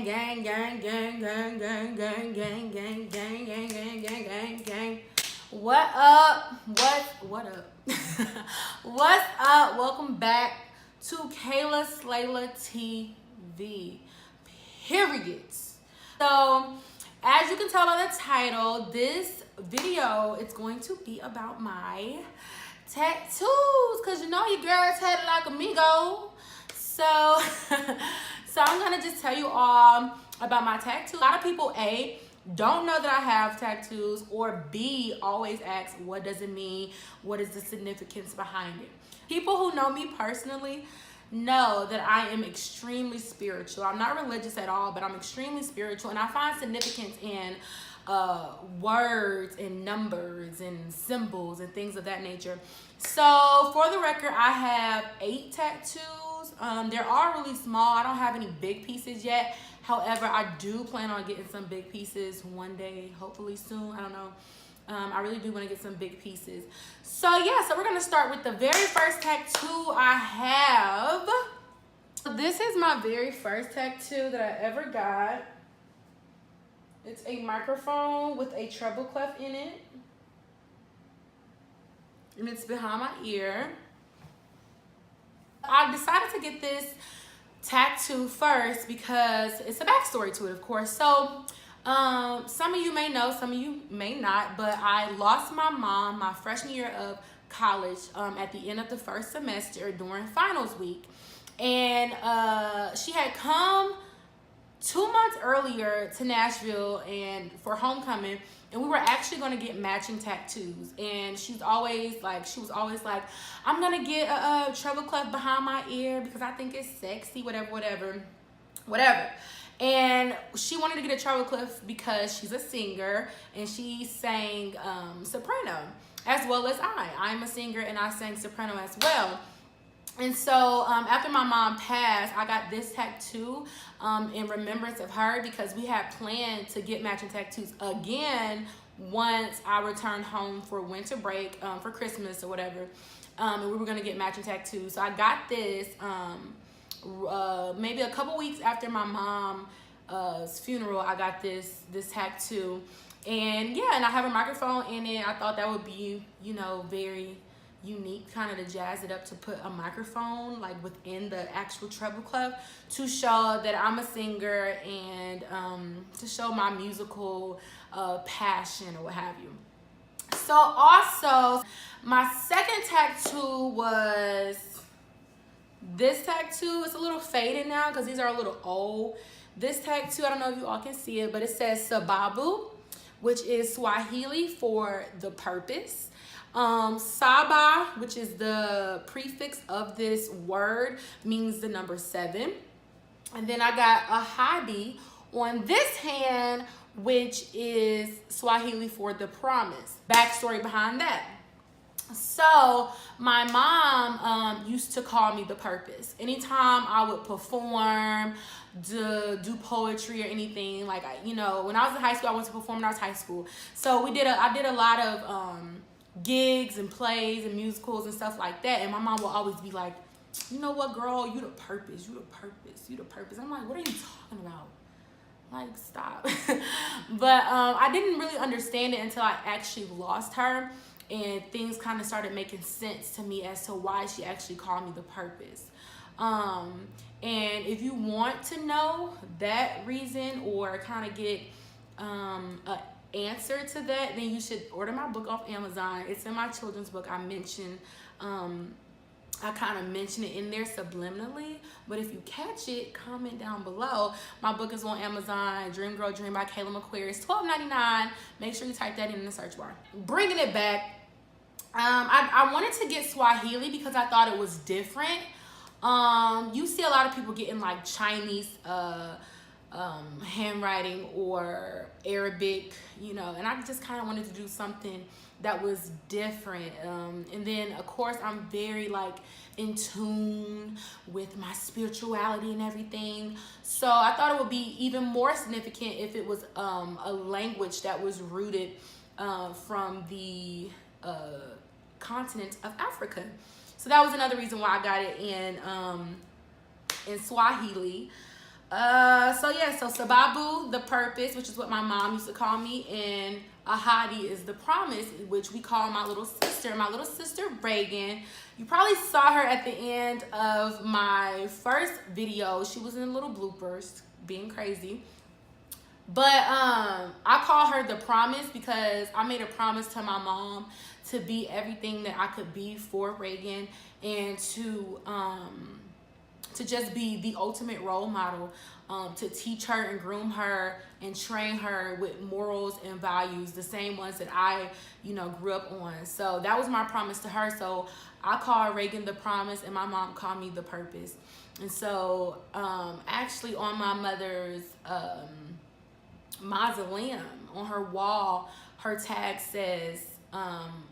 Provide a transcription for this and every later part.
gang, gang, gang, gang, gang, gang, gang, gang, gang, gang, gang, gang, gang, gang, gang. What up? What up? What's up? Welcome back to Kayla Slayla TV. Period. So, as you can tell by the title, this video is going to be about my tattoos, because you know your girl's tatted like amigo. So so I'm gonna just tell you all about my tattoo. A lot of people A, don't know that I have tattoos, or B, always ask what does it mean, what is the significance behind it. People who know me personally know that I am extremely spiritual. I'm not religious at all, but I'm extremely spiritual, and I find significance in words and numbers and symbols and things of that nature. So for the record, I have 8 tattoos. They're all really small. I don't have any big pieces yet. However, I do plan on getting some big pieces one day, hopefully soon. I don't know. I really do want to get some big pieces. So yeah, so we're going to start with the very first tattoo I have. So this is my very first tattoo that I ever got. It's a microphone with a treble clef in it. And it's behind my ear. I decided to get this tattoo first because it's a backstory to it, of course. So some of you may know, some of you may not, but I lost my mom my freshman year of college at the end of the first semester during finals week. And she had come 2 months earlier to Nashville and for homecoming, and we were actually going to get matching tattoos. And she was always like, I'm going to get a treble clef behind my ear because I think it's sexy, whatever. And she wanted to get a treble clef because she's a singer and she sang soprano as well as I'm a singer and I sang soprano as well. And so after my mom passed, I got this tattoo in remembrance of her, because we had planned to get matching tattoos again once I returned home for winter break, for Christmas or whatever. And we were going to get matching tattoos. So I got this maybe a couple weeks after my mom's funeral. I got this tattoo. And yeah, and I have a microphone in it. I thought that would be, you know, very unique, kind of to jazz it up, to put a microphone like within the actual treble clef to show that I'm a singer and to show my musical passion or what have you. So also my second tattoo was this tattoo. It's a little faded now because these are a little old. This tattoo, I don't know if you all can see it, but it says Sababu, which is Swahili for the purpose. Saba, which is the prefix of this word, means the number 7. And then I got a hobby on this hand, which is Swahili for the promise. Backstory behind that. So my mom used to call me the purpose. Anytime I would perform, do poetry or anything, like, you know, when I was in high school, I went to perform when I was in high school. So I did a lot of gigs and plays and musicals and stuff like that, and my mom will always be like, you know what, girl, you the purpose, you the purpose, you the purpose. I'm like, what are you talking about? Like, stop. But I didn't really understand it until I actually lost her, and things kind of started making sense to me as to why she actually called me the purpose. And if you want to know that reason or kind of get a answer to that, then you should order my book off Amazon. It's in my children's book. I kind of mention it in there subliminally, but if you catch it, comment down below. My book is on Amazon, Dream Girl Dream by Kayla McQuarrie. It's $12.99. Make sure you type that in the search bar. Bringing it back, I wanted to get Swahili because I thought it was different. You see a lot of people getting like Chinese handwriting or Arabic, you know, and I just kind of wanted to do something that was different. And then of course I'm very like in tune with my spirituality and everything, so I thought it would be even more significant if it was a language that was rooted from the continent of Africa. So that was another reason why I got it in Swahili. So Sababu, the purpose, which is what my mom used to call me, and Ahadi is the promise, which we call my little sister. My little sister Reagan. You probably saw her at the end of my first video. She was in the little bloopers, being crazy. But I call her the promise because I made a promise to my mom to be everything that I could be for Reagan, and to just be the ultimate role model, to teach her and groom her and train her with morals and values, the same ones that I, grew up on. So that was my promise to her. So I call Reagan the promise, and my mom called me the purpose. And so actually on my mother's mausoleum, on her wall, her tag says,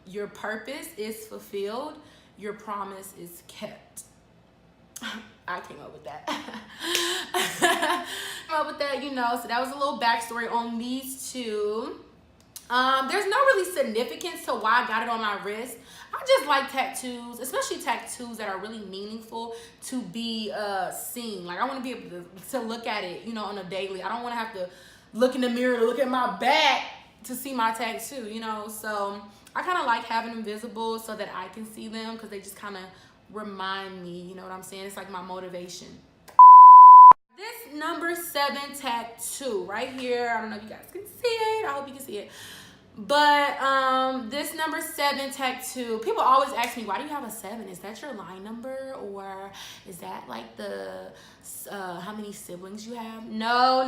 your purpose is fulfilled, your promise is kept. I came up with that. So that was a little backstory on these two. There's no really significance to why I got it on my wrist. I just like tattoos, especially tattoos that are really meaningful to be seen. Like, I want to be able to look at it, on a daily. I don't want to have to look in the mirror to look at my back to see my tattoo, So I kind of like having them visible so that I can see them, because they just kind of remind me, you know what I'm saying? It's like my motivation. This number 7 tattoo right here, I don't know if you guys can see it. I hope you can see it. But this number 7 tattoo, people always ask me, why do you have a 7? Is that your line number, or is that like the how many siblings you have? No.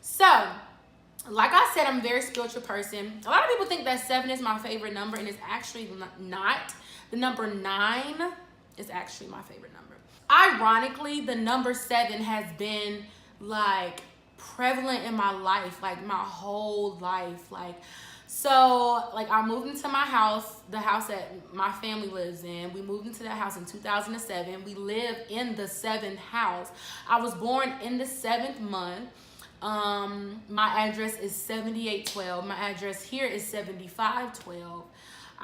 So, like I said, I'm a very spiritual person. A lot of people think that 7 is my favorite number, and it's actually not. The number 9 is actually my favorite number. Ironically, the number 7 has been like prevalent in my life, like my whole life. So I moved into my house, the house that my family lives in. We moved into that house in 2007. We live in the 7th house. I was born in the 7th month. My address is 7812. My address here is 7512.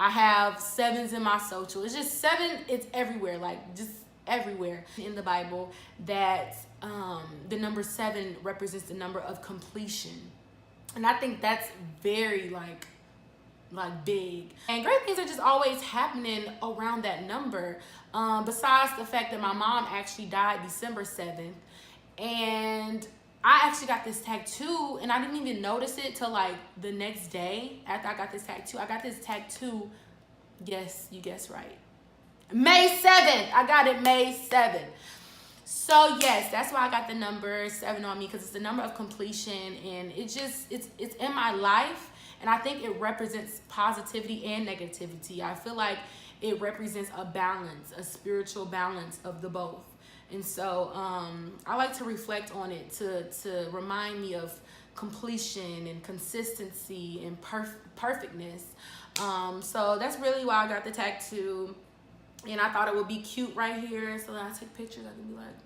I have 7s in my social. It's just 7, it's everywhere, just everywhere in the Bible, that the number 7 represents the number of completion. And I think that's very big. And great things are just always happening around that number. Besides the fact that my mom actually died December 7th. And I actually got this tattoo, and I didn't even notice it till the next day after I got this tattoo. I got this tattoo, yes, you guessed right, May 7th. I got it May 7th. So yes, that's why I got the number 7 on me, because it's the number of completion, and it's in my life, and I think it represents positivity and negativity. I feel like it represents a balance, a spiritual balance of the both. And so I like to reflect on it to remind me of completion and consistency and perfectness. So that's really why I got the tattoo. And I thought it would be cute right here. So when I take pictures, I can be like.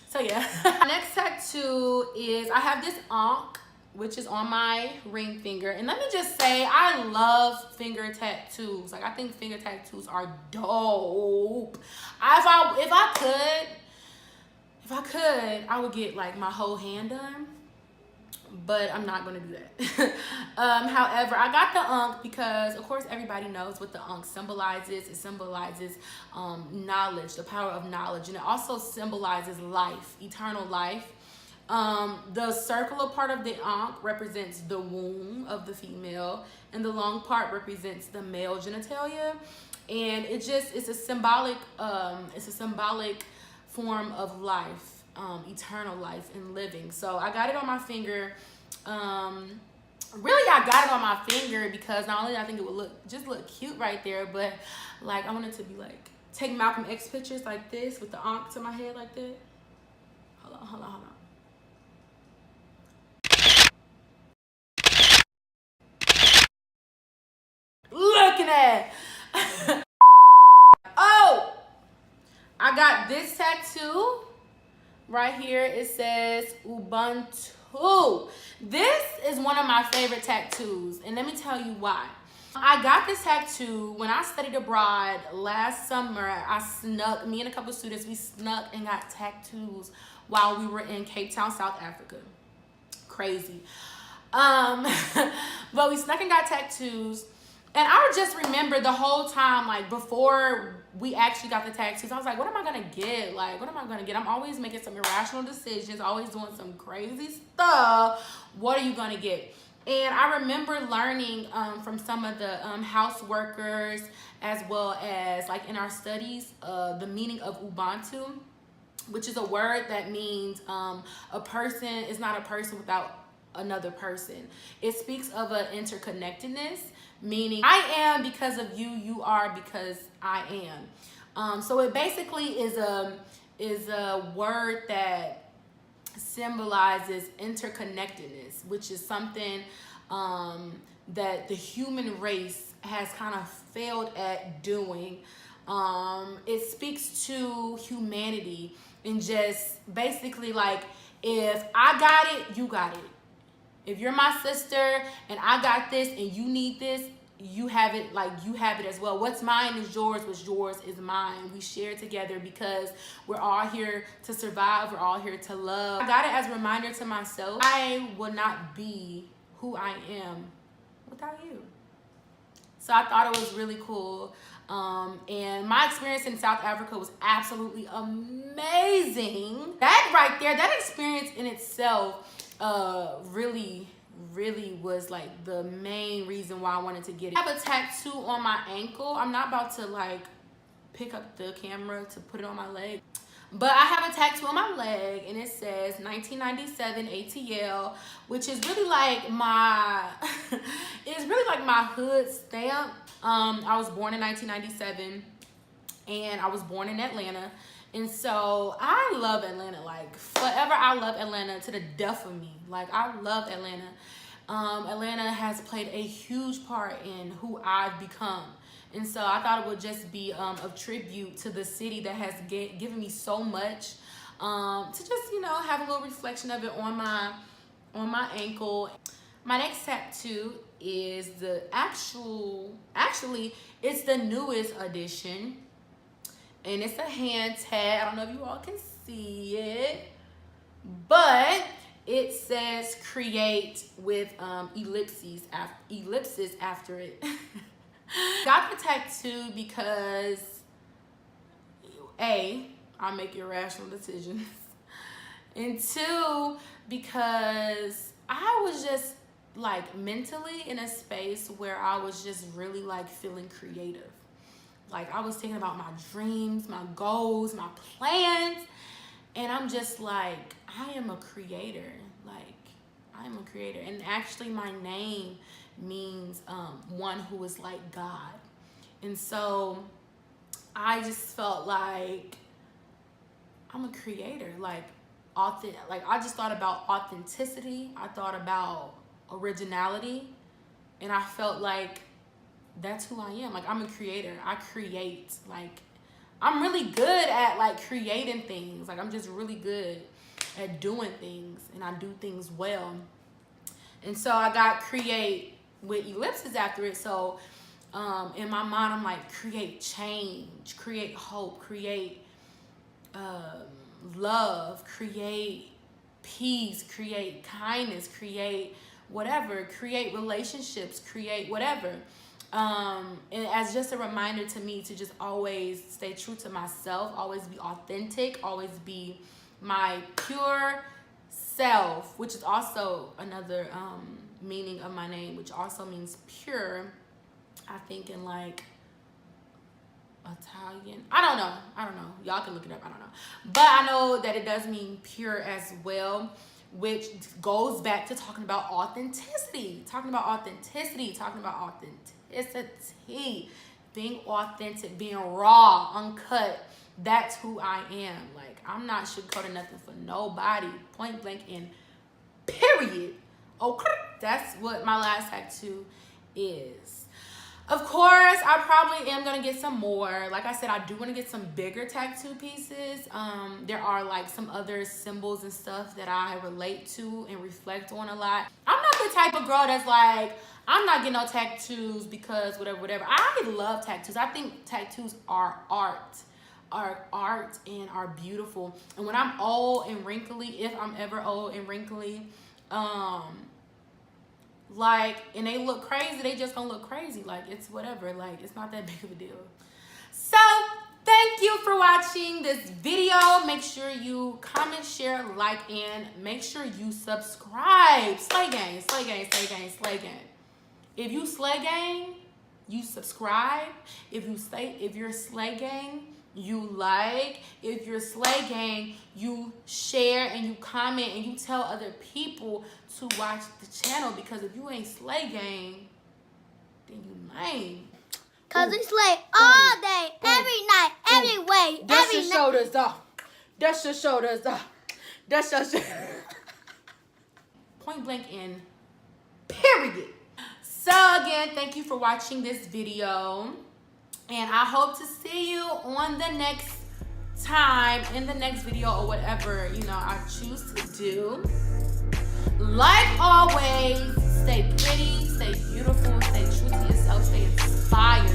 So yeah. Next tattoo is, I have this ankh, which is on my ring finger. And let me just say, I love finger tattoos. I think finger tattoos are dope. If I could, I would get my whole hand done. But I'm not gonna do that. However, I got the ankh because, of course, everybody knows what the ankh symbolizes. It symbolizes knowledge, the power of knowledge. And it also symbolizes life, eternal life. The circular part of the ankh represents the womb of the female, and the long part represents the male genitalia. And it's a symbolic form of life, eternal life and living. So I got it on my finger. Really, I got it on my finger because not only I think it would look cute right there, but I wanted to be take Malcolm X pictures like this with the ankh to my head like that. Hold on. Look at that. Oh, I got this tattoo right here. It says Ubuntu. This is one of my favorite tattoos, and let me tell you why. I got this tattoo when I studied abroad last summer. Me and a couple of students, we snuck and got tattoos while we were in Cape Town, South Africa. Crazy. But we snuck and got tattoos. And I would just remember the whole time, like before we actually got the tattoos, I was like, what am I gonna get? Like, what am I gonna get? I'm always making some irrational decisions, always doing some crazy stuff. What are you gonna get? And I remember learning from some of the house workers, as well as like in our studies, the meaning of Ubuntu, which is a word that means a person is not a person without another person. It speaks of an interconnectedness, meaning I am because of you, you are because I am. So it basically is a word that symbolizes interconnectedness, which is something that the human race has kind of failed at doing. It speaks to humanity and just basically like, if I got it, you got it. If you're my sister and I got this and you need this, you have it, like you have it as well. What's mine is yours, what's yours is mine. We share together because we're all here to survive, we're all here to love. I got it as a reminder to myself, I will not be who I am without you. So I thought it was really cool. And my experience in South Africa was absolutely amazing. That right there, that experience in itself really was like the main reason why I wanted to get it. I have a tattoo on my ankle. I'm not about to like pick up the camera to put it on my leg, but I have a tattoo on my leg and it says 1997 ATL, which is really like my it's really like my hood stamp. I was born in 1997 and I was born in Atlanta. And so I love Atlanta, like forever. I love Atlanta to the death of me. Like I love Atlanta. Atlanta has played a huge part in who I've become. And so I thought it would just be a tribute to the city that has given me so much, to just, you know, have a little reflection of it on my ankle. My next tattoo is actually it's the newest addition. And it's a hand tag. I don't know if you all can see it, but it says create with ellipses after it. Got the tattoo because A, I make irrational decisions, and two, because I was just like mentally in a space where I was just really like feeling creative. Like I was thinking about my dreams, my goals, my plans, and I'm just like, I am a creator. Like I am a creator. And actually my name means one who is like God. And so I just felt like I'm a creator. Like I just thought about authenticity. I thought about originality, and I felt like that's who I am. Like I'm a creator. I create. Like I'm really good at like creating things. Like I'm just really good at doing things, and I do things well. And so I got create with ellipses after it. So in my mind, I'm like, create change, create hope, create love, create peace, create kindness, create whatever, create relationships, create whatever. And as just a reminder to me to just always stay true to myself, always be authentic, always be my pure self, which is also another meaning of my name, which also means pure, I think in like Italian. I don't know. Y'all can look it up. I don't know. But I know that it does mean pure as well, which goes back to talking about authenticity, being authentic, being raw, uncut. That's who I am. Like I'm not sugarcoating nothing for nobody, point blank and period. Okay, that's what my last tattoo is. Of course, I probably am gonna get some more. Like I said, I do want to get some bigger tattoo pieces. There are like some other symbols and stuff that I relate to and reflect on a lot. I'm not I'm the type of girl that's like, I'm not getting no tattoos because whatever. I love tattoos. I think tattoos are art and are beautiful. And when I'm old and wrinkly, if I'm ever old and wrinkly, like, and they look crazy, they just gonna look crazy. Like, it's whatever. Like, it's not that big of a deal. So, thank you for watching this video. Make sure you comment, share, like, and make sure you subscribe. Slay gang, slay gang, slay gang, slay gang. If you slay gang, you subscribe. If you're slay gang, you like. If you're slay gang, you share and you comment and you tell other people to watch the channel, because if you ain't slay gang, then you lame. Cause we slay all day, every night, every way, Dust every your night. shoulders off. Dust your shoulders off. Dust your shoulders. Point blank in period. So again, thank you for watching this video. And I hope to see you on the next time, in the next video, or whatever, you know, I choose to do. Like always, stay pretty, stay beautiful, stay true to yourself, stay inspired.